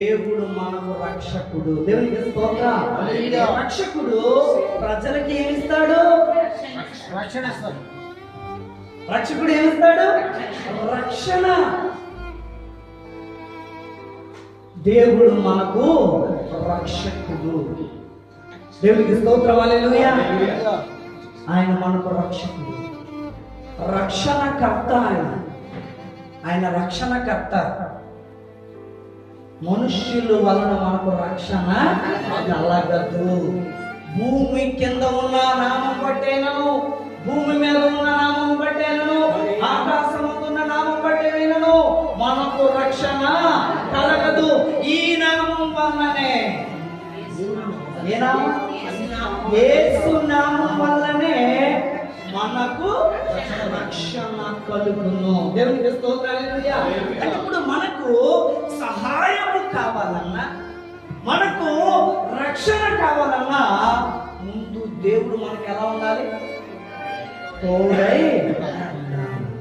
దేవుడు మనకు రక్షకుడు. దేవునికి స్తోత్రం. రక్షకుడు ప్రజలకి ఏమిస్తాడు? రక్షణ ఇస్తాడు. రక్షకుడు ఏమిస్తాడు? రక్షణ. దేవుడు మనకు రక్షకుడు. దేవునికి స్తోత్రం. హల్లెలూయా. ఆయన మనకు రక్షకుడు, రక్షణకర్త. ఆయన రక్షణకర్త. మనుష్యుల వలన మనకు రక్షణ కలగదు. భూమి కింద ఉన్న నామం బట్టేనను, భూమి మీద ఉన్న నామం బట్టేనను, ఆకాశమున్న నామం బట్టేనను మనకు రక్షణ కలగదు. ఈ నామం వల్లనే, ఏ నామం? యేసు నామం వల్లనే మనకు రక్షణ కలుగును. దేవునికి స్తోత్రం. హల్లెలూయా. ఇప్పుడు మనకు సహాయము కావాలన్నా, మనకు రక్షణ కావాలన్నా ముందు దేవుడు మనకు ఎలా ఉండాలి? తోడై